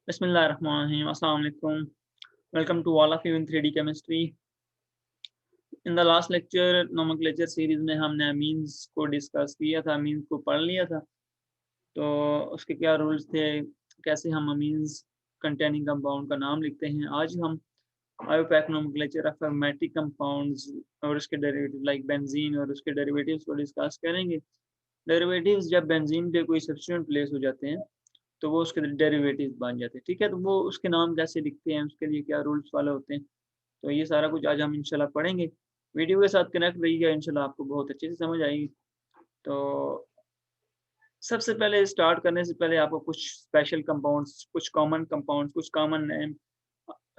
Bismillahirrahmanirrahim. Assalamu alaikum. Welcome to all of you in 3D chemistry. In the last lecture, nomenclature series में हमने amines को discuss किया था, amines को पढ़ लिया था। तो उसके क्या रूल्स थे, कैसे हम अमीन्स कंटेनिंग कंपाउंड का नाम लिखते हैं। आज हम IUPAC nomenclature of aromatic compounds और उसके डेरिवेटिव लाइक बेंजीन और उसके डेरिवेटिव्स को डिस्कस करेंगे। डेरिवेटिव्स जब बेंजीन पे कोई सब्स्टिट्यूएंट प्लेस हो जाते हैं तो वो उसके डेरिवेटिव्स बन जाते हैं। ठीक है, तो वो उसके नाम कैसे लिखते हैं, उसके लिए क्या रूल्स फॉलो होते हैं, तो ये सारा कुछ आज हम इंशाल्लाह पढ़ेंगे। वीडियो के साथ कनेक्ट रहिएगा, इंशाल्लाह आपको बहुत अच्छे से समझ आएगी। तो सबसे पहले स्टार्ट करने से पहले आपको कुछ स्पेशल कंपाउंड्स, कुछ कॉमन कंपाउंड्स, कुछ कॉमन नेम,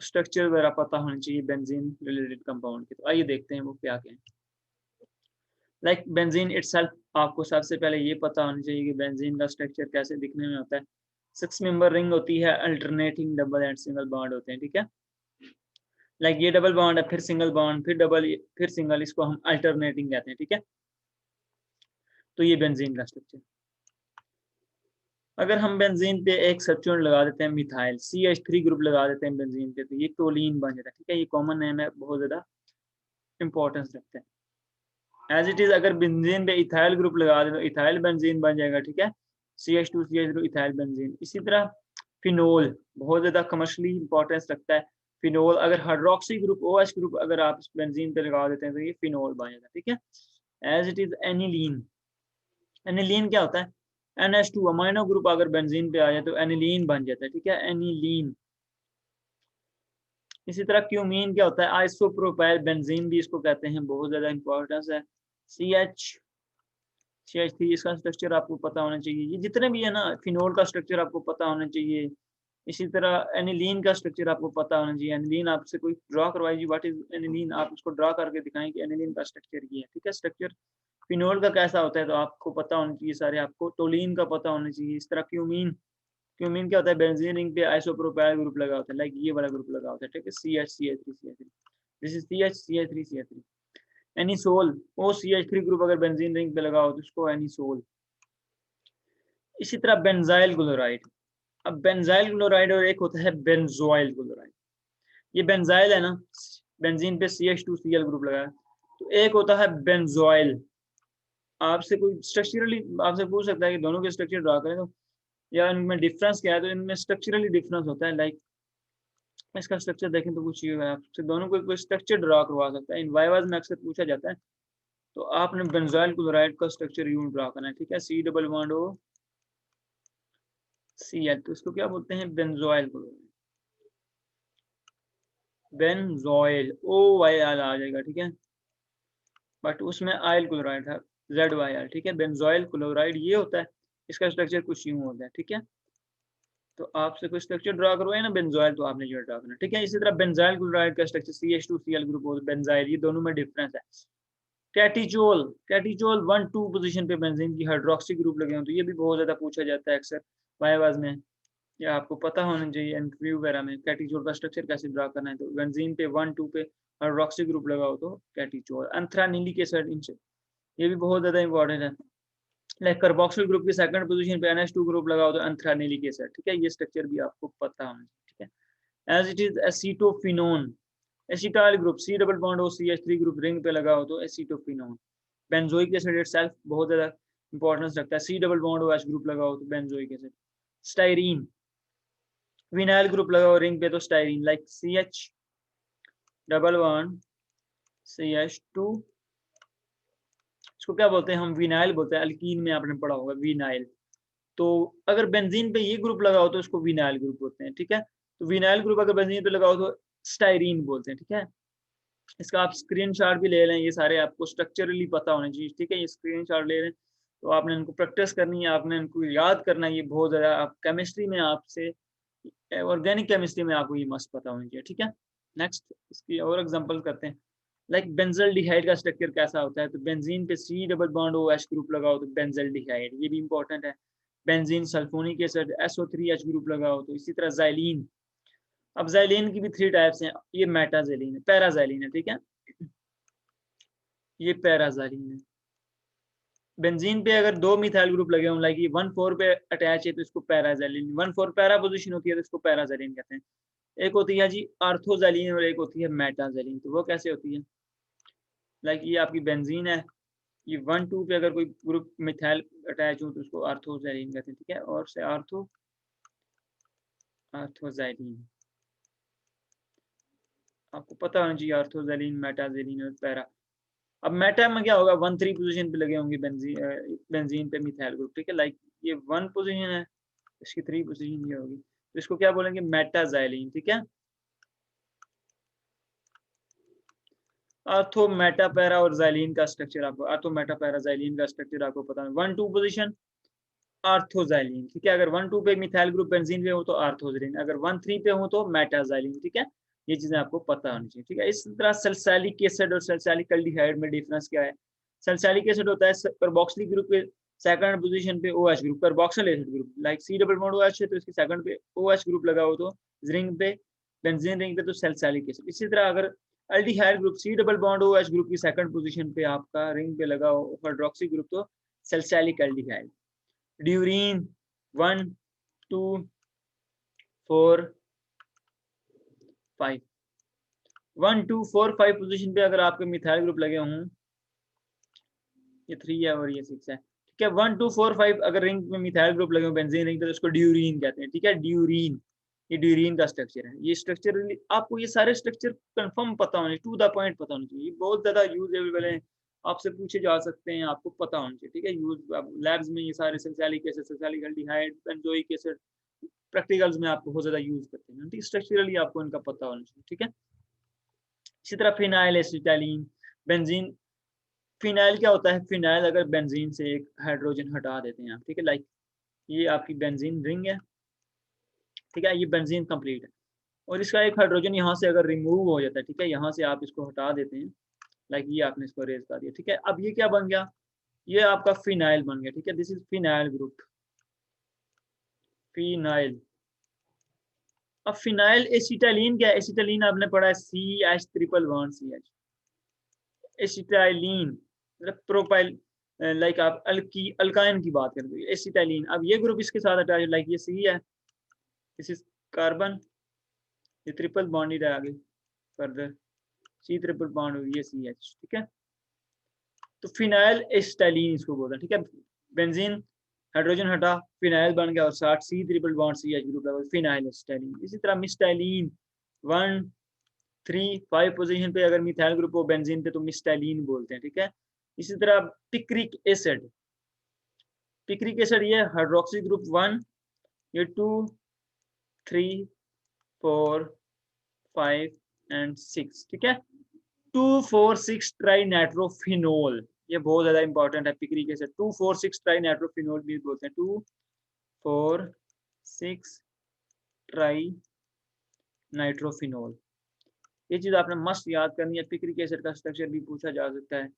स्ट्रक्चर वगैरह पता होनी चाहिए बेंजीन रिलेटेड कंपाउंड के। तो आइए देखते हैं वो क्या क्या है। लाइक बेंजीन इटसेल्फ, आपको सबसे पहले ये पता होना चाहिए कि बेंजीन का स्ट्रक्चर कैसे दिखने में होता है। 6 मेंबर रिंग होती है, alternating double and single bond होते हैं। ठीक है, लाइक ये डबल बॉन्ड है, फिर सिंगल बॉन्ड, फिर डबल, फिर सिंगल, इसको हम अल्टरनेटिंग कहते हैं। ठीक है, तो ये बेंजीन का स्ट्रक्चर। अगर हम बेंजीन पे एक सब्स्टिट्यूएंट लगा देते हैं मिथाइल, CH3 ग्रुप लगा देते हैं बेंजीन पे, तो ये टोलीन बन जाता है। ठीक है, ये कॉमन नेम है, बहुत ज्यादा इंपॉर्टेंस रखते हैं। एज इट इज अगर बेंजीन पे इथाइल ग्रुप लगा दे तो इथाइल बेंजीन बन जाएगा। ठीक है, CH2CH2 इथाइल बेंजीन। इसी तरह फिनोल बहुत ज्यादा कमर्शियली इंपॉर्टेंस रखता है। फिनोल अगर हाइड्रोक्सी ग्रुप, OH ग्रुप अगर आप इस बेंजीन पे लगा देते हैं तो ये फिनोल बन जाता है। ठीक है, as it is aniline. Aniline क्या होता है, NH2 अमाइनो ग्रुप अगर बेंजीन पे आ जाए तो एनिलीन बन जाता है। ठीक है, एनिलीन। इसी तरह क्यूमीन क्या होता है, आइसोप्रोपाइल बेंजीन भी इसको कहते हैं, बहुत ज्यादा इंपॉर्टेंस है। CH3, इसका स्ट्रक्चर आपको पता होना चाहिए। ये जितने भी है ना, फिनोल का स्ट्रक्चर आपको पता होना चाहिए। इसी तरह एनिलीन का स्ट्रक्चर आपको पता होना चाहिए। एनिलीन आपसे कोई ड्रॉ करवाएगी, व्हाट इज एनिलीन, आप उसको ड्रॉ करके दिखाएं कि एनिलीन का स्ट्रक्चर ये है। ठीक है, स्ट्रक्चर फिनोल का कैसा होता है तो आपको पता होना चाहिए सारे। आपको टोलीन का पता होना चाहिए। इस तरह क्यूमीन, क्यूमीन क्या होता है, बेंजीन रिंग पे आइसोप्रोपाइल ग्रुप लगा होता है, लाइक ये वाला ग्रुप लगा होता है। ठीक है, CH3CH3, this is CH3CH3। Anisole, OCH3 group अगर बेंजीन रिंग पे लगा हो तो उसको एनिसोल। इसी तरह बेंजाइल क्लोराइड। अब बेंजाइल क्लोराइड और एक होता है बेंजोइल क्लोराइड। ये बेंजाइल है ना, बेंजीन पे CH2Cl ग्रुप लगा है, तो एक होता है बेंजोइल। आपसे कोई स्ट्रक्चरली आपसे पूछ सकता है कि दोनों के स्ट्रक्चर ड्रा करें तो या इनमें डिफरेंस क्या है, तो इनमें स्ट्रक्चरली डिफरेंस होता है। लाइक इसका स्ट्रक्चर देखें तो कुछ ये है, आपसे दोनों को कोई स्ट्रक्चर ड्रा करवा सकता है। इन वाइवाज में अक्सर पूछा जाता है, तो आपने बेंजोइल क्लोराइड का स्ट्रक्चर यूं ड्रा करना है। ठीक है, C double bond O Cl, तो इसको क्या बोलते हैं, बेंजोइल क्लोराइड। बेंजोइल OYL आ जाएगा। ठीक है, बट उसमें आयल क्लोराइड था, ZYL। ठीक है, बेंजोइल क्लोराइड ये होता है, इसका स्ट्रक्चर कुछ यूं होता है। ठीक है, तो आपसे कोई स्ट्रक्चर ड्रा करवाए ना बेंजोइल, तो आपने ये ड्रा करना। ठीक है, इसी तरह बेंजाइल क्लोराइड का स्ट्रक्चर CH2Cl ग्रुप और बेंजाइल, ये दोनों में डिफरेंस है। कैटिचोल, कैटिचोल 1-2 पोजीशन पे बेंजीन की हाइड्रोक्सी ग्रुप लगे हों, तो ये भी बहुत ज्यादा पूछा जाता है अक्सर वाइवाज में, या आपको पता होना चाहिए इंटरव्यू वगैरह में कैटिचोल का स्ट्रक्चर कैसे ड्रा करना है। तो बेंजीन पे 1-2 पे हाइड्रोक्सी ग्रुप लगा हो तो कैटिचोल। एंथ्रानिलिक एसिड, ये भी बहुत ज्यादा इंपॉर्टेंट है। लाइक कार्बोक्सिल ग्रुप की सेकंड पोजीशन पे NH2 ग्रुप लगा हो तो एंथ्रानिलिक एसिड। ठीक है, ये स्ट्रक्चर भी आपको पता होना चाहिए। ठीक है, as it is acetophenone, acetyl group, C double bond O CH3 group ring पे लगा हो तो एसीटोफिनोन। बेंजोइक एसिड इटसेल्फ बहुत ज्यादा इंपॉर्टेंस रखता है, C double bond OH group लगा हो तो benzoic acid. Styrene, vinyl group लगा हो रिंग पे तो styrene, like CH double bond CH2, इसको क्या बोलते हैं हम, विनाइल बोलते हैं। अल्कीन में आपने पढ़ा होगा विनाइल। तो अगर बेंजीन पे ये ग्रुप लगा हो तो इसको विनाइल ग्रुप बोलते हैं। ठीक है, तो विनाइल ग्रुप अगर बेंजीन पे लगा हो तो स्टाइरीन बोलते हैं। ठीक है, इसका आप स्क्रीनशॉट भी ले लें, ये सारे आपको स्ट्रक्चरली पता होने चाहिए। ठीक है, ये स्क्रीनशॉट ले लें, तो आपने इनको प्रैक्टिस करनी है, आपने इनको याद करना है। ये बहुत ज़्यादा आप केमिस्ट्री में आपसे, ऑर्गेनिक केमिस्ट्री में आपको ये मस्त पता होना चाहिए। ठीक है, नेक्स्ट इसकी और एग्जांपल करते हैं। लाइक बेंजल्डिहाइड का स्ट्रक्चर कैसा होता है, तो बेंजीन पे C double bond OH group लगाओ तो बेंजल्डिहाइड, ये भी इंपॉर्टेंट है। Benzene sulphonic acid SO3H group लगाओ तो इसी तरह जाइलीन। अब जाइलीन की भी 3 टाइप्स हैं, ये मेटाजाइलीन है, पैराजाइलीन है। ठीक है, ये पैराजाइलीन है। बेंजीन पे अगर 2 मिथाइल ग्रुप लगे हों, लाइक ये 1,4 पे अटैच है तो इसको पैराज़ैलिन, 1,4 पैरा पोजीशन होती है तो इसको पैराज़ैलिन कहते हैं। एक होती है जी आर्थोज़ैलिन और एक होती है मेटाज़ैलिन। तो वो कैसे होती है? लाइक ये आपकी बेंजीन है, ये 1,2 पे अगर कोई ग्रुप मिथाइल अटैच हो तो उसको आर्थोज़ैलिन कहते हैं, ठीक है? और से आर्थोज़ैलिन आपको पता होना चाहिए, आर्थोज़ैलिन, मेटाज़ैलिन और पैरा। अब मेटा में क्या होगा, 1,3 पोजीशन पे लगे होंगे बेंजीन पे मिथाइल ग्रुप, ठीक है? लाइक ये 1 पोजीशन है, इसकी 3 पोजीशन ये होगी, तो इसको क्या बोलेंगे? मेटाज़ैलिन, ठीक है? आर्थो मेटा पैरा और ज़ैलिन का स्ट्रक्चर आपको, आर्थो मेटा पैरा ज़ैलिन का स्ट्रक्चर आपको पता है। 1,2 पोजीशन आर्थोज़ैलिन, ठीक है? अगर 1,2 पे मिथाइल ग्रुप बेंजीन पे हो तो आर्थोज़ैलिन, अगर 1,3 पे हो तो मेटाज़ैलिन, ठीक है? ये चीज़ें आपको पता होनी चाहिए, ठीक है? इस तरह सल्सालिक एसिड और सल्सालिक एल्डिहाइड में डिफरेंस क्या है? सल्सालिक एसिड होता है कार्बोक्सिलिक ग्रुप के सेकंड पोजीशन पे OH group, carboxyl acid group, like C double bond OH है तो इसके सेकंड पे OH ग्रुप लगा हो तो रिंग पे, बेंजीन रिंग पे तो सल्सालिक एसिड। इसी तरह अगर aldehyde group C double bond OH group की सेकंड पोजीशन पे आपका रिंग पे लगा हो हाइड्रोक्सी ग्रुप तो सल्सालिक एल्डिहाइड। ड्यूरीन 1, 2, 4, 5, 1, 2, 4, 5 पोजीशन पे अगर आपके मिथाइल ग्रुप लगे हों, ये 3 है और ये 6 है, ठीक है? 1, 2, 4, 5 अगर रिंग में मिथाइल ग्रुप लगे हों बेंजीन रिंग पे तो उसको ड्यूरीन कहते हैं, ठीक है? ड्यूरीन, ये ड्यूरीन का स्ट्रक्चर है। ये स्ट्रक्चर आपको ये सारे स्ट्रक्चर कंफर्म पता होने, टू द पॉइंट पता होने चाहिए। ये बहुत ज़्यादा यूजेबल है, आपसे पूछे जा सकते हैं, आपको पता होना चाहिए, ठीक है? यूज लैब्स में ये सारे salicylic acid, salicylic aldehyde, benzoic acid practicals में आप बहुत ज़्यादा यूज़ करते हैं, ठीक? स्ट्रक्चरली आपको इनका पता होना चाहिए, ठीक है? इसी तरह फिनाइल एसिटाइलिन, बेंजीन, फिनाइल क्या होता है? फिनाइल अगर बेंजीन से एक हाइड्रोजन हटा देते हैं आप, ठीक है? लाइक ये आपकी बेंजीन रिंग है, ठीक है? ये बेंजीन कंप्लीट है और इसका एक हाइड्रोजन यहाँ से अगर रिमूव हो जाता है, ठीक है? यहाँ से आप इसको हटा देते हैं, लाइक ये आपने इसको रेज कर दिया, ठीक है? अब ये क्या बन गया? ये आपका फिनाइल बन गया, ठीक है? This is phenyl group, phenyl. अब फिनाइल एसिटाइलिन क्या है? एसिटाइलिन आपने पढ़ा है CH triple bond CH। Acetylene मतलब प्रोपाइल, लाइक आप अल्काइन की बात करें तो एसिटाइलिन। अब ये ग्रुप इसके साथ अटैच, लाइक ये C है, दिस इज कार्बन, ये ट्रिपल बॉन्ड है आगे फर्दर, C ट्रिपल बॉन्ड और ये CH, ठीक है? तो फिनाइल एसिटाइलिन इसको बोलते हैं, ठीक है? बेंजीन हाइड्रोजन हटा, फिनाइल बन गया और साथ C triple bond CH group लगा, फिनाइल एसिटाइलिन। इसी तरह मिस्टाइलिन 1, 3, 5 पोजीशन पे अगर मिथाइल ग्रुप हो बेंजीन पे तो मिस्टाइलिन बोलते हैं, ठीक है? इसी तरह पिक्रिक एसिड, पिक्रिक एसिड ये हाइड्रोक्सी ग्रुप 1, ये 2, 3, 4, 5 एंड 6, ठीक है? 2, 4, 6 ट्राई नाइट्रोफिनोल, ये बहुत ज्यादा इंपॉर्टेंट है पिक्रिक एसिड। 2, 4, 6 ट्राई नाइट्रोफिनोल भी बोलते हैं, 2, 4, 6 ट्राई नाइट्रोफिनोल। ये चीज आपने मस्त याद करनी है। पिक्रिक एसिड का स्ट्रक्चर भी पूछा जा सकता है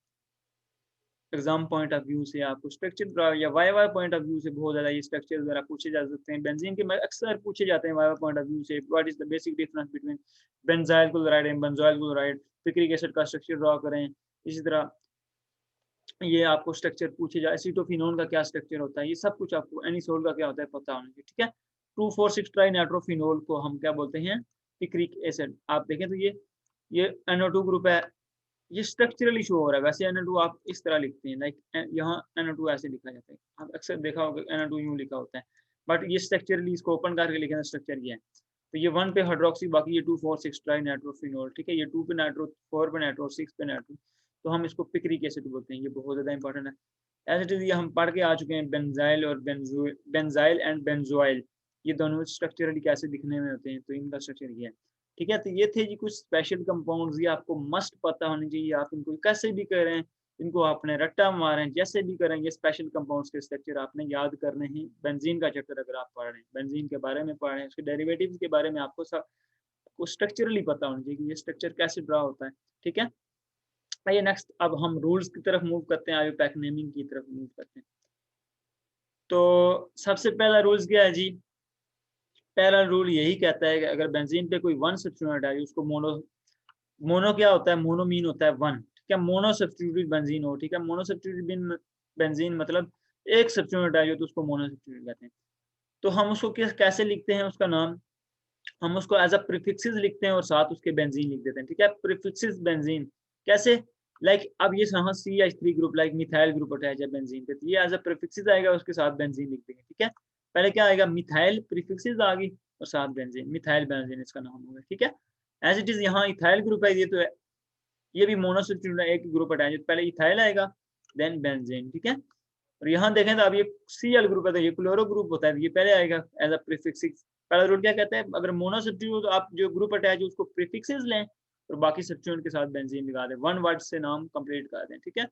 एग्जाम पॉइंट ऑफ व्यू से, आपको स्ट्रक्चर या वाई पॉइंट ऑफ व्यू से बहुत ज्यादा ये स्ट्रक्चर वगैरह पूछे जा सकते हैं। बेंजीन के अक्सर पूछे जाते हैं वाई पॉइंट ऑफ व्यू से, what is the basic difference between benzyl chloride and benzoyl chloride, picric acid का स्ट्रक्चर ड्रॉ करें। इसी तरह ये आपको स्ट्रक्चर पूछे जाए, एसीटोफिनोन का क्या स्ट्रक्चर होता है, ये सब कुछ आपको एनिसोल का क्या होता है पता होना चाहिए, ठीक है? 2,4,6 ट्राई नाइट्रोफिनोल को हम क्या बोलते हैं? Picric acid. आप देखें तो ये NO2 ग्रुप है, ये स्ट्रक्चरली शो हो रहा है। वैसे NO2 आप इस तरह लिखते हैं, लाइक यहाँ NO2 ऐसे लिखा जाता है, आप अक्सर देखा होगा NO2 यूं लिखा होता है, बट ये स्ट्रक्चरली इसको ओपन करके लिखना स्ट्रक्चर ये है। तो ये 1 पे हाइड्रोक्सी, बाकी ये 2,4,6 ट्राई नाइट्रोफिनोल, ठीक है? ये 2 पे नाइट्रो, 4 पे नाइट्रो, 6 पे नाइट्रो, तो हम इसको पिक्रिक एसिड बोलते हैं। ये बहुत ज़्यादा इंपॉर्टेंट है। एज इट इज ये हम पढ़ के आ चुके हैं बेंजाइल और बेंजाइल एंड बेंजोइल, ये दोनों स्ट्रक्चरली कैसे दिखने में होते हैं, तो इनका स्ट्रक्चर ये है, ठीक है? तो ये थे जी कुछ स्पेशल कंपाउंड्स, ये आपको मस्ट पता होने चाहिए। आप इनको कैसे भी करें, इनको आपने रट्टा मारें, जैसे भी करें, ये स्पेशल कंपाउंड्स के स्ट्रक्चर आपने याद करने हैं। बेंजीन का चैप्टर अगर आप पढ़ रहे हैं, बेंजीन के बारे में पढ़ रहे हैं, उसके डेरिवेटिव्स के बारे में आपको सब कुछ स्ट्रक्चरली पता होना चाहिए कि ये स्ट्रक्चर कैसे ड्रा होता है, ठीक है? आइए नेक्स्ट, अब हम रूल्स की तरफ मूव करते हैं, आगे पैक नेमिंग की तरफ मूव करते हैं। तो सबसे पहला रूल्स क्या है जी? पहला रूल यही कहता है कि अगर बेंजीन पे कोई वन सब्स्टिट्यूएंट है, उसको मोनो क्या होता है? मोनो मीन होता है वन, ठीक है? मोनो सब्स्टिट्यूटेड बेंजीन हो, ठीक है? मोनो सब्स्टिट्यूटेड बेंजीन मतलब एक सब्स्टिट्यूएंट अटैच हो तो उसको मोनो सब्स्टिट्यूएंट कहते हैं। तो हम उसको कैसे लिखते हैं उसका नाम, हम उसको एज अ प्रीफिक्सेस लिखते हैं और साथ उसके बेंजीन लिख देते हैं, ठीक है। प्रीफिक्सेस बेंजीन कैसे, लाइक अब ये यहाँ CH3 group like methyl group attach है बेंजीन पे, तो ये एज अ प्रीफिक्सेस आएगा, उसके साथ बेंजीन लिख देंगे, ठीक है। पहले क्या आएगा, मिथाइल प्रीफिक्सेस आ गई और साथ बेंजीन, मिथाइल बेंजीन इसका नाम होगा, ठीक है। एज इट इज यहाँ इथाइल ग्रुप है, ये तो ये भी मोनो सब्स्टिट्यूएंट है, एक ग्रुप अटैच है, पहले इथाइल आएगा देन बेंजीन, ठीक है। और यहाँ देखें तो अब ये Cl ग्रुप है तो ये क्लोरो ग्रुप होता है, ये पहले आएगा एज अ प्रीफिक्स। पहला रूल क्या कहता है, अगर मोनो सब्स्टिट्यूट तो आप जो ग्रुप अटैच है उसको प्रीफिक्सेस लें और बाकी सब्स्टिट्यूएंट के साथ बेंजीन लगा दें, वन वर्ड से नाम कंप्लीट कर दें, ठीक है।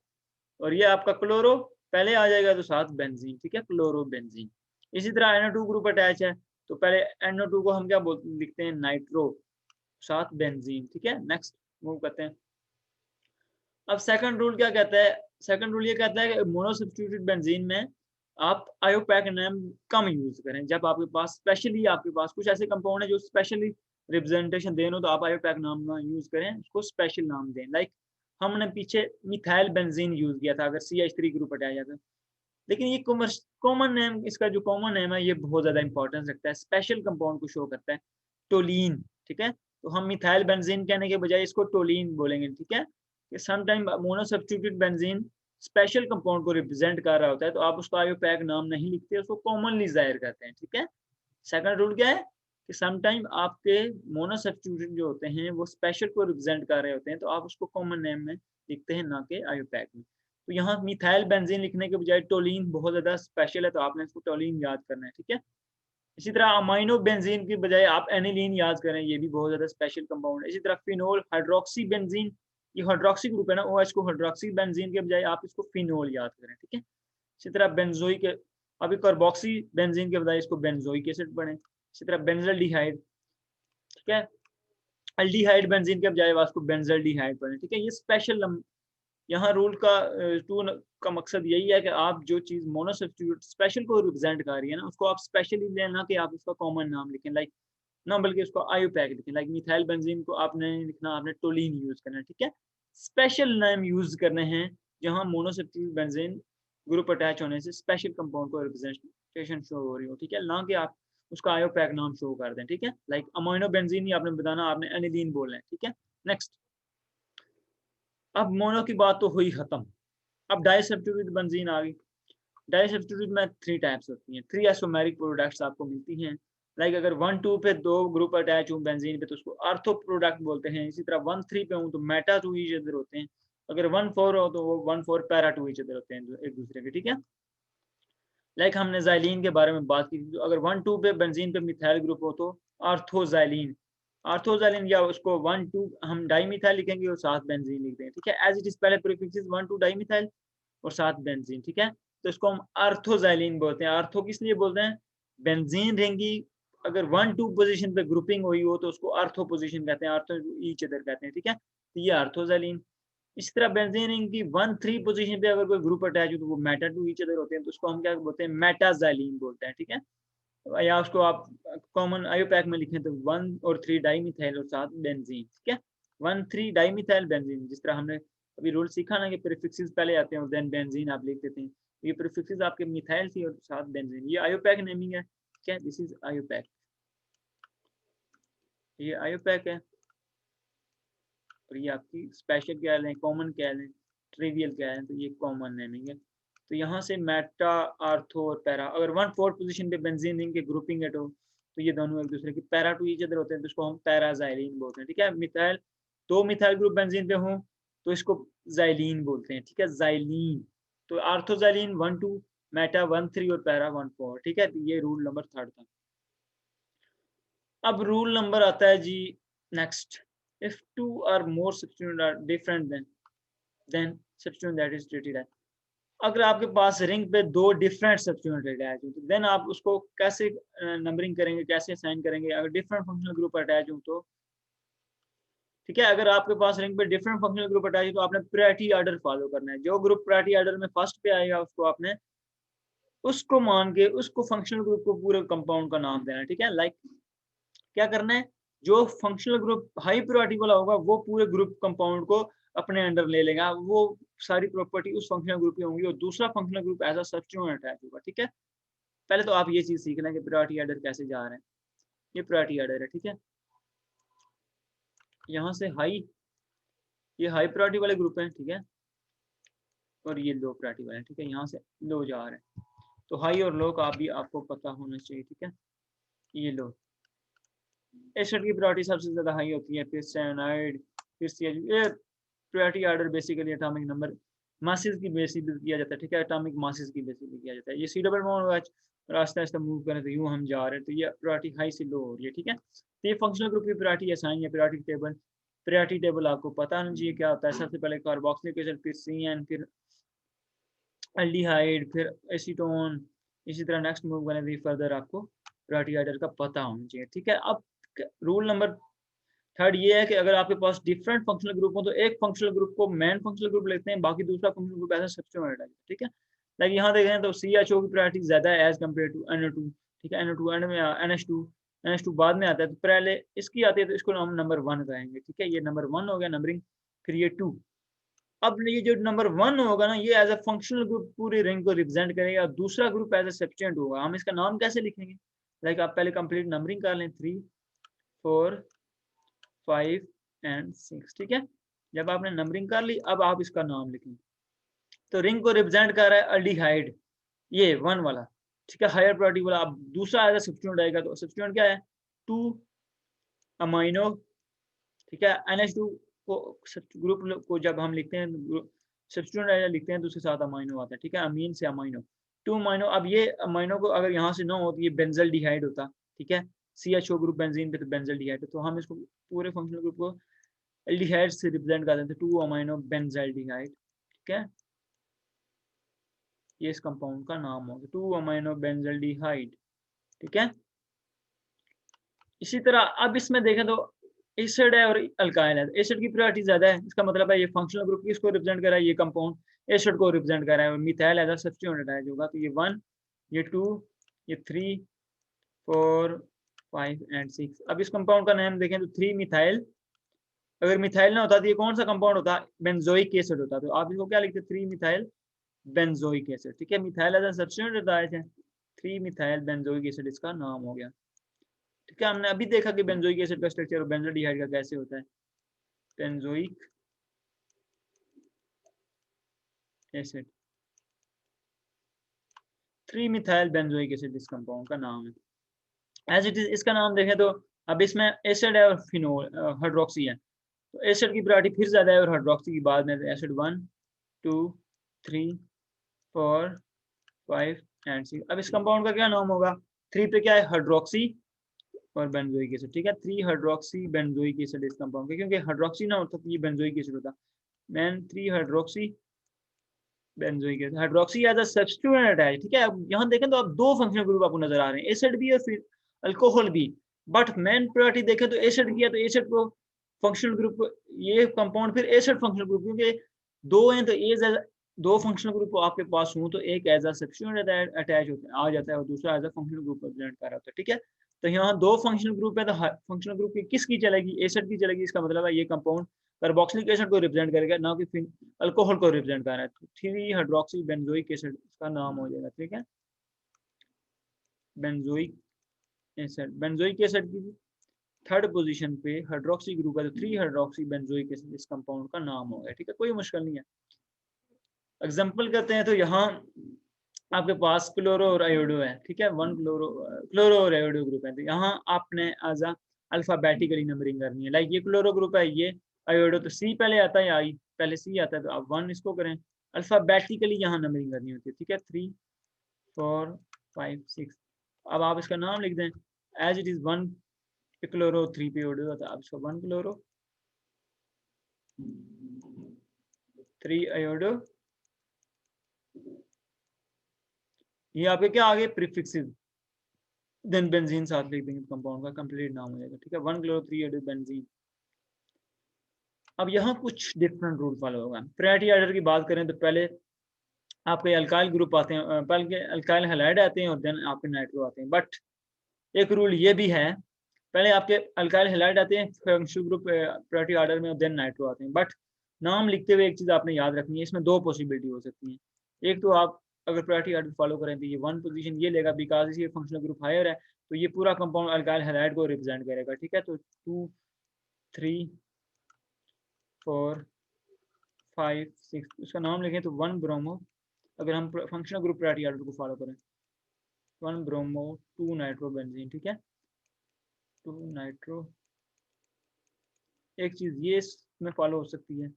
और ये आपका क्लोरो पहले आ जाएगा तो साथ बेंजीन, ठीक है, क्लोरो बेंजीन। इसी तरह NO2 ग्रुप अटैच है तो पहले NO2 को हम क्या लिखते हैं, नाइट्रो, साथ बेंजीन, ठीक है। नेक्स्ट मूव करते हैं। अब सेकंड रूल क्या कहता है, सेकंड रूल ये कहता है कि मोनो सब्स्टिट्यूटेड बेंजीन में आप आयोपैक नेम कम यूज करें। जब आपके पास स्पेशली आपके पास कुछ ऐसे कंपाउंड है जो स्पेशली रिप्रेजेंटेशन देना हो तो आप आयोपैक नाम ना यूज करें, उसको स्पेशल नाम दें। लाइक हमने पीछे मिथाइल बेंजीन यूज किया था अगर CH3 ग्रुप हटाया जाता, लेकिन ये कॉमन नेम, इसका जो कॉमन नेम है ये बहुत ज्यादा इंपॉर्टेंस रखता है, स्पेशल कंपाउंड को शो करता है, टोलीन, ठीक है। तो हम मिथाइल बेंजीन कहने के बजाय इसको टोलीन बोलेंगे, ठीक है। कि sometime mono substituted benzene special compound को रिप्रेजेंट कर रहा होता है तो आप उसका आयोपैक नाम नहीं लिखते, उसको कॉमनली जाहिर करते हैं, ठीक है। सेकंड रूल क्या है कि समटाइम आपके मोनो सब्स्टिट्यूटेड जो होते हैं वो स्पेशल को रिप्रेजेंट कर रहे होते हैं तो आप उसको कॉमन नेम में लिखते हैं, ना कि आयोपैक में। तो यहाँ मिथाइल बेंजीन लिखने के बजाय टोलीन बहुत ज्यादा स्पेशल है तो आपने इसको टोलीन याद करना है, ठीक है। इसी तरह अमाइनो बेंजीन की बजाय आप एनिलीन याद करें, ये भी बहुत ज्यादा स्पेशल कंपाउंड है। इसी तरह फिनोल हाइड्रोक्सी बेंजीन, ये हाइड्रोक्सी ग्रुप है ना, OH को हाइड्रोक्सी बेंजीन के बजाय आप इसको फिनोल याद करें, ठीक है। इसी तरह बेंजोइक, अभी कार्बोक्सी बेंजीन के बजाय इसको बेंजोइक एसिड पढ़ें। इसी तरह बेंजल्डिहाइड, ठीक है, अल्डिहाइड बेंजीन के बजाय उसको बेंजल्डिहाइड पढ़ें, ठीक है। ये स्पेशल यहाँ रूल का टू का मकसद यही है कि आप जो चीज़ मोनो सब्स्टिट्यूट स्पेशल को रिप्रेजेंट कर रही है ना उसको आप स्पेशली लेना कि आप उसका कॉमन नाम लिखें, लाइक ना बल्कि उसको आयोपैक लिखें। लाइक मिथाइल बेंजीन को आपने लिखना, आपने टोलीन यूज करना है, ठीक है। स्पेशल नाम यूज करने हैं जहाँ mono substitute benzene group attach होने से स्पेशल कंपाउंड को रिप्रेजेंटेशन शो हो रही हो, ठीक है, ना कि आप उसका आयोपैक नाम शो कर दें, ठीक है। लाइक अमाइनो बेंजीन ही आपने बताना, आपने एनिलीन बोलना है, ठीक है। नेक्स्ट, अब मोनो की बात तो हुई खत्म, अब डाई सब्स्टिट्यूटेड बेंजीन आ गई। डाई सब्स्टिट्यूट में 3 टाइप्स होती हैं, 3 आइसोमेरिक प्रोडक्ट्स आपको मिलती हैं। लाइक अगर 1-2 पे 2 ग्रुप अटैच हो बेंजीन पे तो उसको आर्थो प्रोडक्ट बोलते हैं। इसी तरह 1-3 पे हो तो मेटा टू ईच अदर होते हैं। अगर 1-4 हो तो वो 1-4 पैरा टू ईच अदर होते हैं एक दूसरे के, ठीक है। लाइक हमने ज़ाइलीन के बारे में बात की थी, तो अगर 1-2 पे बेंजीन पे मिथाइल ग्रुप हो तो आर्थोज़ाइलीन, आर्थोज़ाइलीन, या उसको 1-2 हम डाई मिथाइल लिखेंगे और साथ बेंजीन लिख देंगे, ठीक है। एज इट इज पहले प्रीफिक्सेस 1-2 डाई मिथाइल और साथ बेंजीन, ठीक है। तो इसको हम आर्थोज़ाइलीन बोलते हैं। आर्थो किस लिए बोलते हैं, बेंजीन रहेंगी अगर 1-2 पोजीशन पे ग्रुपिंग हुई हो तो उसको आर्थो पोजीशन कहते हैं, आर्थो ईच अदर कहते हैं, ठीक है। तो ये आर्थोज़ाइलीन। इस तरह बेंजीन रिंग की 1-3 पोजीशन पे अगर कोई ग्रुप अटैच हो तो वो मेटा टू ईच अदर होते हैं, तो उसको हम क्या बोलते हैं, मेटाज़ाइलीन बोलते हैं, ठीक है। या उसको आप कॉमन आयोपैक में लिखें तो 1 और 3 डाई मिथाइल और साथ बेंजीन, ठीक है। 1-3 डाई मिथाइल बेंजीन, जिस तरह हमने अभी रूल सीखा ना कि प्रीफिक्सेस पहले आते हैं और देन बेंजीन आप लिख देते हैं। ये प्रीफिक्सेस आपके मिथाइल थी और साथ बेंजीन, ये आयोपैक नेमिंग है, क्या, दिस इज आयोपैक, ये आयोपैक है। और ये आपकी स्पेशल क्या लें, कॉमन क्या लें, ट्रिवियल क्या है, तो ये कॉमन नेमिंग है। तो यहाँ से मेटा, आर्थो और पैरा, अगर 1-4 पोजीशन पे बेंजीन रिंग के ग्रुपिंग एट हो तो ये दोनों एक दूसरे की पैरा टू ईच अदर होते हैं, तो इसको हम पैराजाइलीन बोलते हैं, ठीक है। मिथाइल 2 मिथाइल ग्रुप बेंजीन पे हों तो इसको जाइलीन बोलते हैं, ठीक है, जाइलीन। तो आर्थोजाइलीन 1-2, मेटा 1-3 और पैरा 1-4, ठीक है। तो ये रूल नंबर 3 था। अब रूल नंबर आता है जी next, if two or more substituents are different then substituent that is treated as, अगर आपके पास रिंग पे 2 डिफरेंट सब्स्टिट्यूएंट अटैच हो तो देन आप उसको कैसे नंबरिंग करेंगे, कैसे असाइन करेंगे। अगर डिफरेंट फंक्शनल ग्रुप अटैच हो तो, ठीक है, अगर आपके पास रिंग पे डिफरेंट फंक्शनल ग्रुप अटैच हो तो आपने प्रायोरिटी ऑर्डर फॉलो करना है। जो ग्रुप प्रायोरिटी ऑर्डर में फर्स्ट पे आएगा उसको आपने उसको मान के उसको फंक्शनल ग्रुप को पूरे कंपाउंड का नाम देना है, ठीक है। लाइक क्या करना है, जो फंक्शनल ग्रुप हाई प्रायोरिटी वाला होगा वो पूरे ग्रुप कंपाउंड को अपने अंडर ले लेगा, वो सारी प्रॉपर्टी उस फंक्शनल ग्रुप की होंगी और दूसरा functional group as a substitute attach होगा। ठीक है, पहले तो आप ये चीज सीख लें कि प्रायोरिटी एडर कैसे जा रहे हैं। ये प्रायोरिटी एडर है, ठीक है। यहाँ से हाई, ये हाई प्रायोरिटी वाले ग्रुप हैं, ठीक है, और ये लो प्रायोरिटी वाले, ठीक है, यहाँ से लो जा रहे हैं। तो हाई और लो का भी आपको पता होना चाहिए, ठीक है। ये लो एसिड की प्रायोरिटी सबसे ज्यादा हाई होती है, फिर साइनाइड, फिर ये priority order basically atomic number masses की बेसिस पे किया जाता है, ठीक है, एटॉमिक मासेस की बेसिस पे किया जाता है। ये सी डबल बॉन्ड और आस्ते आस्ते मूव करें तो यूं हम जा रहे हैं, तो ये प्रायोरिटी हाई से लो हो रही है, ठीक है। तो ये फंक्शनल ग्रुप की प्रायोरिटी असाइन है। प्रायोरिटी टेबल आपको पता होना चाहिए क्या होता है। सबसे पहले कार्बोक्सिलिक एसिड, फिर CN, फिर एल्डिहाइड, फिर एसीटोन, इसी तरह नेक्स्ट मूव करने भी फर्दर आपको प्रायोरिटी ऑर्डर का पता होना चाहिए, ठीक है। अब रूल नंबर थर्ड ये है कि अगर आपके पास डिफरेंट फंक्शनल ग्रुप हो तो एक फंक्शनल ग्रुप को मेन फंक्शनल ग्रुप लेते हैं, बाकी दूसरा फंक्शनल ग्रुप ऐसा सब्स्टिट्यूट, ठीक है। लाइक यहाँ देखें तो CHO की प्रायोरिटी ज्यादा है एज कम्पेयर टू NO2, ठीक है। NO2 एंड में, NH2 बाद में आता है, तो पहले इसकी आती है तो इसको हम नंबर 1 कहेंगे, ठीक है। ये नंबर 1 हो गया नंबरिंग, फिर ये 2। अब ये जो नंबर 1 होगा ना, ये एज अ फंक्शनल ग्रुप पूरी रिंग को रिप्रेजेंट करेगा, दूसरा ग्रुप एज अ सब्स्टिट्यूट होगा। हम इसका नाम कैसे लिखेंगे? लाइक आप पहले कंप्लीट नंबरिंग कर लें, 3, 4, 5 एंड 6, ठीक है। जब आपने नंबरिंग कर ली, अब आप इसका नाम लिखेंगे। तो रिंग को रिप्रेजेंट कर रहा है अल्डिहाइड, ये 1 वाला, ठीक है, हायर प्रायोरिटी वाला। अब दूसरा एज अ सब्स्टिट्यूट आएगा, तो सब्स्टिट्यूट क्या है? 2 अमाइनो, ठीक है। NH2 को ग्रुप को जब हम लिखते हैं, सब्स्टिट्यूट लिखते हैं तो उसके साथ अमाइनो आता है, ठीक है, अमीन से अमाइनो, 2 अमाइनो। अब ये अमाइनो को अगर यहाँ से ना हो तो ये बेंजल डिहाइड होता, ठीक है। CHO ग्रुप बेंजीन पे तो बेंजल डिहाइड, तो हम इसको पूरे फंक्शनल ग्रुप को एल्डिहाइड से रिप्रेजेंट कर देते हैं, 2 अमाइनो बेंजाइल्डिहाइड, ठीक है। ये इस कंपाउंड का नाम होगा, 2 अमाइनो बेंजाइल्डिहाइड, ठीक है। इसी तरह अब इसमें देखें तो एसिड है और अल्काइल है। एसिड की प्रायोरिटी ज्यादा है, इसका मतलब है ये फंक्शनल ग्रुप किसको रिप्रेजेंट कर रहा है? ये कंपाउंड एसिड को रिप्रेजेंट कर रहा है, और methyl as a substitute attach होगा। तो ये 1, ये 2, ये 3, 4, 5 एंड 6। अब इस कंपाउंड का नाम देखें तो 3 मिथाइल, अगर मिथाइल ना होता तो ये कौन सा कंपाउंड होता? बेंजोइक एसिड होता। तो आप इसको क्या लिखते? 3 मिथाइल बेंजोइक एसिड, ठीक है। Methyl as a substitute attach है, 3 मिथाइल बेंजोइक एसिड इसका नाम हो गया, ठीक है। हमने अभी देखा कि बेंजोइक एसिड का स्ट्रक्चर और बेंजोडिहाइड का कैसे होता है। Benzoic acid, 3 methyl benzoic acid इस कंपाउंड का नाम है। एज इट इज इसका नाम देखें तो अब इसमें एसिड है और फिनोल हाइड्रोक्सी है, तो एसिड की प्रायोरिटी फिर ज्यादा है और हाइड्रोक्सी की बाद में एसिड 1, 2, 3, 4, 5 एंड 6। अब इस कंपाउंड का क्या नाम होगा? 3 पे क्या है? हाइड्रोक्सी और बेंजोइक एसिड, ठीक है। 3 हाइड्रोक्सी बेंजोइक एसिड इस कंपाउंड का, क्योंकि हाइड्रोक्सी ना होता तो ये बेंजोइक एसिड होता। Man 3 hydroxy benzoic acid, hydroxy as a substitute attach, ठीक है। अब यहाँ देखें तो अब 2 फंक्शनल ग्रुप आपको नजर आ रहे हैं, एसिड भी और फिर अल्कोहल भी। बट मेन प्रायोरिटी देखें तो एसिड की है, तो एसिड को फंक्शनल ग्रुप, ये कंपाउंड फिर एसिड फंक्शनल ग्रुप, क्योंकि 2 हैं तो एज 2 फंक्शनल ग्रुप आपके पास हो तो एक एज अ सब्स्टिट्यूट अटैच होता आ जाता है और दूसरा as a functional group represent कर रहा होता है, ठीक है। तो यहाँ 2 फंक्शनल ग्रुप है, तो फंक्शनल ग्रुप की किसकी चलेगी? एसिड की चलेगी। इसका मतलब है ये कंपाउंड कार्बोक्सिलिक एसिड को रिप्रेजेंट करेगा, ना कि अल्कोहल को रिप्रेजेंट कर रहा है। तो 3 हाइड्रोक्सी बेंजोइक एसिड इसका नाम हो जाएगा, ठीक है। बेंजोइक एसिड, बेंजोइक एसिड की थर्ड पोजीशन पे हाइड्रोक्सी ग्रुप है, तो 3 हाइड्रोक्सी बेंजोइक एसिड इस कंपाउंड का नाम हो गया, ठीक है। कोई मुश्किल नहीं है। एग्जांपल करते हैं तो यहाँ आपके पास क्लोरो और आयोडो है, ठीक है। 1 क्लोरो और आयोडो ग्रुप है, तो यहाँ आपने एज अ अल्फाबेटिकली नंबरिंग करनी है। लाइक ये क्लोरो ग्रुप है, ये आयोडो, तो C पहले आता है, आई पहले C आता है, तो आप 1 इसको करें। अल्फाबेटिकली यहाँ नंबरिंग करनी होती है, ठीक है। 3, 4, 5, 6। अब आप इसका नाम लिख दें एज इट इज 1 क्लोरो, 3 पे आयोडो होता है। आप इसको 1 क्लोरो, 3 आयोडो, ये आपके क्या आगे प्रीफिक्सेस, देन बेंजीन साथ लिख देंगे, कंपाउंड का कंप्लीट नाम हो जाएगा, ठीक है। 1 क्लोरो 3 आयोडो बेंजीन। अब यहाँ कुछ डिफरेंट रूल फॉलो होगा। प्रायोरिटी ऑर्डर की बात करें तो पहले आपके अल्काइल ग्रुप आते हैं, पहले अल्काइल हैलाइड आते हैं और देन आपके नाइट्रो आते हैं। बट एक रूल ये भी है, पहले आपके अल्काइल हैलाइड आते हैं फंक्शनल ग्रुप प्रायोरिटी ऑर्डर में और देन नाइट्रो आते हैं। बट नाम लिखते हुए एक चीज़ आपने याद रखनी है, इसमें दो पॉसिबिलिटी हो सकती है। एक तो आप अगर प्रायोरिटी ऑर्डर फॉलो करें तो ये 1 पोजीशन ये लेगा बिकॉज़ इसकी फंक्शनल ग्रुप हायर है, तो ये पूरा कंपाउंड अल्काइल हैलाइड को रिप्रेजेंट करेगा, ठीक है? तो 2, 3, 4, 5, 6 उसका नाम लिखें तो 1 ब्रोमो, अगर हम फंक्शनल ग्रुप प्रायोरिटी ऑर्डर को फॉलो करें, 1 ब्रोमो 2 नाइट्रोबेंजीन, ठीक है? 2 नाइट्रो, एक चीज़ ये इसमें फॉलो हो सकती है,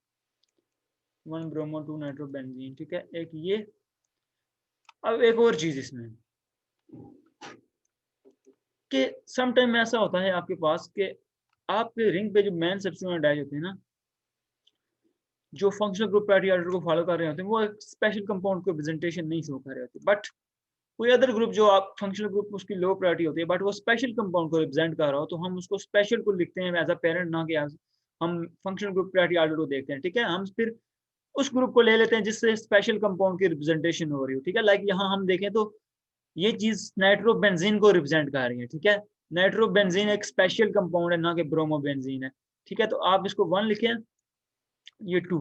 1 ब्रोमो 2 नाइट्रोबेंजीन, ठीक है? एक ये, अब एक और चीज़ इसमें कि सम टाइम ऐसा होता है आपके पास कि आपके रिंग पे जो मेन सब्स्टिट्यूएंट अटैच होते हैं ना, जो फंक्शनल ग्रुप प्रायोरिटी ऑर्डर को फॉलो कर रहे होते हैं, वो एक स्पेशल कंपाउंड को प्रेजेंटेशन नहीं शो कर रहे होते, बट कोई अदर ग्रुप जो आप फंक्शनल ग्रुप उसकी लो प्रायोरिटी होती है बट वो स्पेशल कंपाउंड को रिप्रेजेंट कर रहा हो, तो हम उसको स्पेशल को लिखते हैं एज अ पेरेंट, ना कि एज हम फंक्शनल ग्रुप प्रायोरिटी ऑर्डर को देखते हैं, ठीक है? हम फिर उस ग्रुप को ले लेते हैं जिससे स्पेशल कंपाउंड की रिप्रेजेंटेशन हो रही हो, ठीक है? लाइक यहाँ हम देखें तो ये चीज़ नाइट्रोबेंजीन को रिप्रेजेंट कर रही है, ठीक है? नाइट्रोबेंजीन एक स्पेशल कंपाउंड है, ना कि ब्रोमोबेंजीन है, ठीक है? तो आप इसको 1 लिखें, ये 2,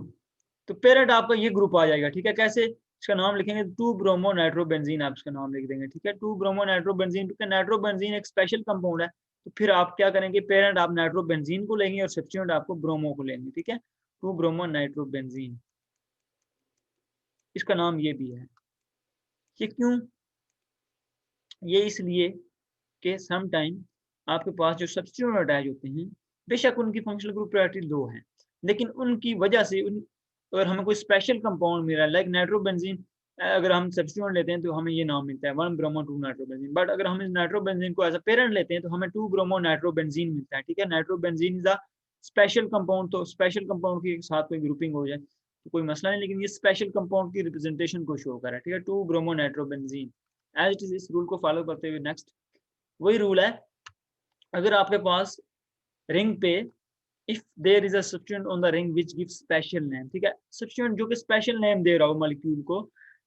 तो पेरेंट आपका ये ग्रुप आ जाएगा, ठीक है? कैसे? इसका नाम लिखेंगे 2 ब्रोमो नाइट्रोबेंजीन, आप इसका नाम लिख देंगे, ठीक है? 2 ब्रोमो नाइट्रोबेंजीन, क्योंकि नाइट्रोबेंजीन एक स्पेशल कंपाउंड है, तो फिर आप क्या करेंगे, पेरेंट आप नाइट्रोबेंजीन को लेंगे और सब्स्टिट्यूएंट आपको ब्रोमो को लेंगे, ठीक है? 2 ब्रोमो नाइट्रोबेंजीन, इसका नाम ये भी है। ये क्यों? ये इसलिए कि सम टाइम आपके पास जो सब्स्टिट्यूएंट अटैच होते हैं, बेशक उनकी फंक्शनल ग्रुप प्रायोरिटी लो है, लेकिन उनकी वजह से अगर हमें कोई स्पेशल कंपाउंड मिल रहा है, लाइक नाइट्रोबेंजीन, अगर हम सब्स्टिट्यूएंट लेते हैं तो हमें ये नाम मिलता है 1 ब्रोमो 2 नाइट्रोबेंजीन, बट अगर हम इस नाइट्रोबेंजीन को एज अ पेरेंट लेते हैं तो हमें 2 ब्रोमो नाइट्रोबेंजीन मिलता है, ठीक है? Nitrobenzene is a special compound, तो स्पेशल कंपाउंड के साथ कोई ग्रुपिंग हो जाए तो कोई मसला नहीं, लेकिन ये स्पेशल कंपाउंड की रिप्रेजेंटेशन को शो कर रहा है, ठीक है? 2 bromo nitrobenzene, as it is इस रूल को फॉलो करते हुए नेक्स्ट वही रूल है, अगर आपके पास रिंग पे if there is a substituent on the ring which gives special name, ठीक है? सब्स्टिट्यूएंट जो कि स्पेशल नेम दे रहा हो मॉलिक्यूल को,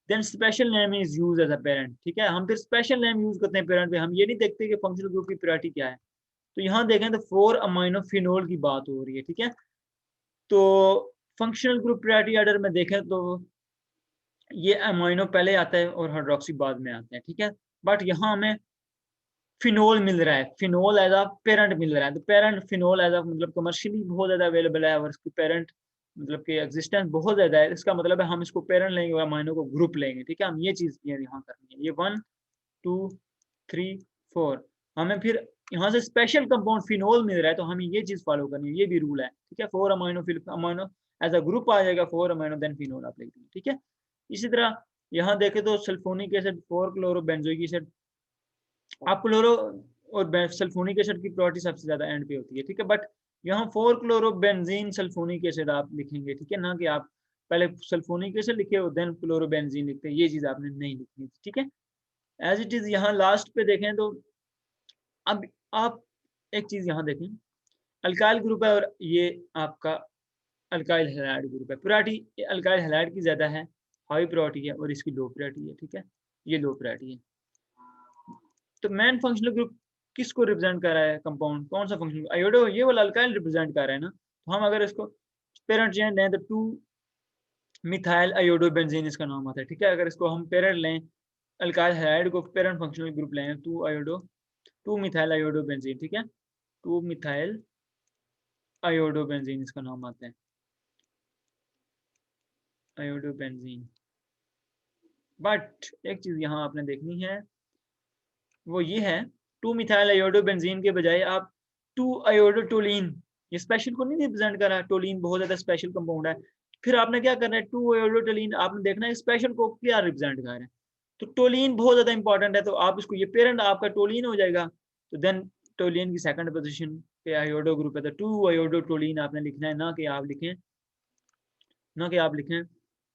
then special name is use as a parent, ठीक है? हम फिर स्पेशल नेम यूज करते हैं पेरेंट पे, हम ये नहीं देखते कि फंक्शनल ग्रुप की प्रायोरिटी क्या है। तो यहाँ देखें तो 4 अमाइनो फिनोल की बात हो रही है, ठीक है? तो फंक्शनल ग्रुप प्रायोरिटी ऑर्डर में देखें तो ये अमाइनो पहले आता है और हाइड्रोक्सी बाद में आता है, ठीक है? बट यहाँ हमें फिनोल मिल रहा है, फिनोल एज अ पेरेंट मिल रहा है, तो पेरेंट फिनोल एज अ मतलब कमर्शियली बहुत ज़्यादा अवेलेबल है और इसकी पेरेंट मतलब कि एग्जिस्टेंस बहुत ज़्यादा है, इसका मतलब है हम इसको पेरेंट लेंगे और अमाइनो को ग्रुप लेंगे, ठीक है? हम ये चीज़ यहाँ करनी है, ये 1, 2, 3, 4, हमें फिर यहाँ से स्पेशल कंपाउंड फिनोल मिल रहा है, तो हमें ये चीज़ फॉलो करनी है, ये भी रूल है, ठीक है? 4 अमाइनो फिर अमाइनो एज अ ग्रुप आ जाएगा, 4 अमाइनो देन फिनोल आप लिख देंगे, ठीक है? इसी तरह यहाँ देखें तो सल्फोनिक एसिड 4 क्लोरोबेंजोइक एसिड, आप क्लोरो और सल्फोनिक एसिड की प्रायोरिटी सबसे ज़्यादा एंड पे होती है, ठीक है? बट यहाँ 4 क्लोरोबेंजीन सल्फोनिक एसिड आप लिखेंगे, ठीक है? ना कि आप पहले सल्फोनिक एसिड लिखे और देन क्लोरोबेंजीन लिखते हैं, ये चीज़ आपने नहीं लिखनी थी, ठीक है? एज इट इज़ यहाँ लास्ट पे देखें तो अब आप एक चीज़ यहाँ देखें, अल्काइल ग्रुप है और ये आपका अल्काइल हैलाइड ग्रुप है, प्रायोरिटी अल्काइल हैलाइड की ज़्यादा है, हाई प्रायोरिटी है और इसकी लो प्रायोरिटी है, ठीक है? ये लो प्रायोरिटी है। तो मेन फंक्शनल ग्रुप किसको रिप्रेजेंट कर रहा है, कंपाउंड कौन सा फंक्शनल, आयोडो ये वाला अल्काइल रिप्रेजेंट कर रहा है ना, तो हम अगर इसको पेरेंट चेंज लें तो 2 मिथाइल आयोडोबेंजीन इसका नाम आता है, ठीक है? अगर इसको हम पेरेंट लें, अल्काइल हैलाइड को पेरेंट फंक्शनल ग्रुप लें, 2 मिथाइल आयोडोबेंजीन, ठीक है? 2 मिथाइल आयोडोबेंजीन इसका नाम आता है, आयोडोबेंजीन। बट एक चीज़ यहाँ आपने देखनी है, वो ये है 2 मिथाइल आयोडोबेंजीन के बजाय आप 2 आयोडोटोलीन, ये स्पेशल को नहीं रिप्रेजेंट कर रहा है, टोलीन बहुत ज़्यादा स्पेशल कंपाउंड है, फिर आपने क्या करना है 2 आयोडोटोलीन, आपने देखना है स्पेशल को क्या रिप्रेजेंट कर रहा है, तो टोलीन बहुत ज़्यादा इंपॉर्टेंट है, तो आप इसको ये पेरेंट आपका टोलीन हो जाएगा, तो देन टोलीन की सेकंड पोजीशन पे आयोडो ग्रुप है, तो 2 आयोडोटोलीन आपने लिखना है, ना कि आप लिखें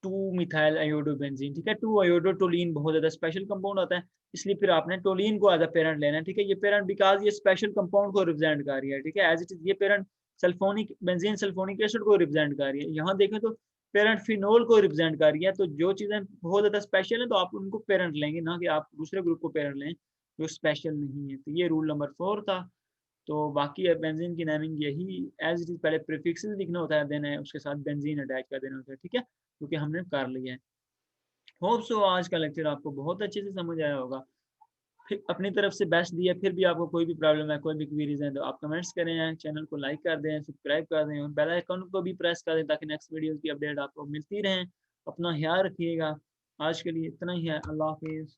2 मिथाइल आयोडोबेंजीन, ठीक है? 2 आयोडोटोलीन बहुत ज़्यादा स्पेशल कंपाउंड होता है, इसलिए फिर आपने टोलीन को एज अ पेरेंट लेना है, ठीक है? ये पेरेंट बिकॉज ये स्पेशल कंपाउंड को रिप्रेजेंट कर रही है, ठीक है? एज इट इज ये parent sulphonic benzene sulphonic acid को रिप्रेजेंट कर रही है, यहाँ देखें तो पेरेंट फिनोल को रिप्रेजेंट कर रही है, तो जो चीज़ें बहुत ज़्यादा स्पेशल है तो आप उनको पेरेंट लेंगे, ना कि आप दूसरे ग्रुप को पेरेंट लें जो स्पेशल नहीं है। तो ये रूल नंबर 4 था। तो बाकी बेंजीन की नेमिंग यही एज इट इज़, पहले प्रीफिक्सेस लिखना होता है, देन है उसके साथ बेंजीन अटैच कर देना होता है, ठीक है, क्योंकि हमने कर लिया है। होप सो आज का लेक्चर आपको बहुत अच्छे से समझ आया होगा। फिर अपनी तरफ से बेस्ट दिया, फिर भी आपको कोई भी प्रॉब्लम है, कोई भी क्वेरीज हैं, तो आप कमेंट्स करें, चैनल को लाइक कर दें, सब्सक्राइब कर दें और बेल आइकन को भी प्रेस कर दें ताकि नेक्स्ट वीडियोस की अपडेट आपको मिलती रहें। अपना ख्याल रखिएगा। आज के लिए इतना ही है। अल्लाह हाफिज़।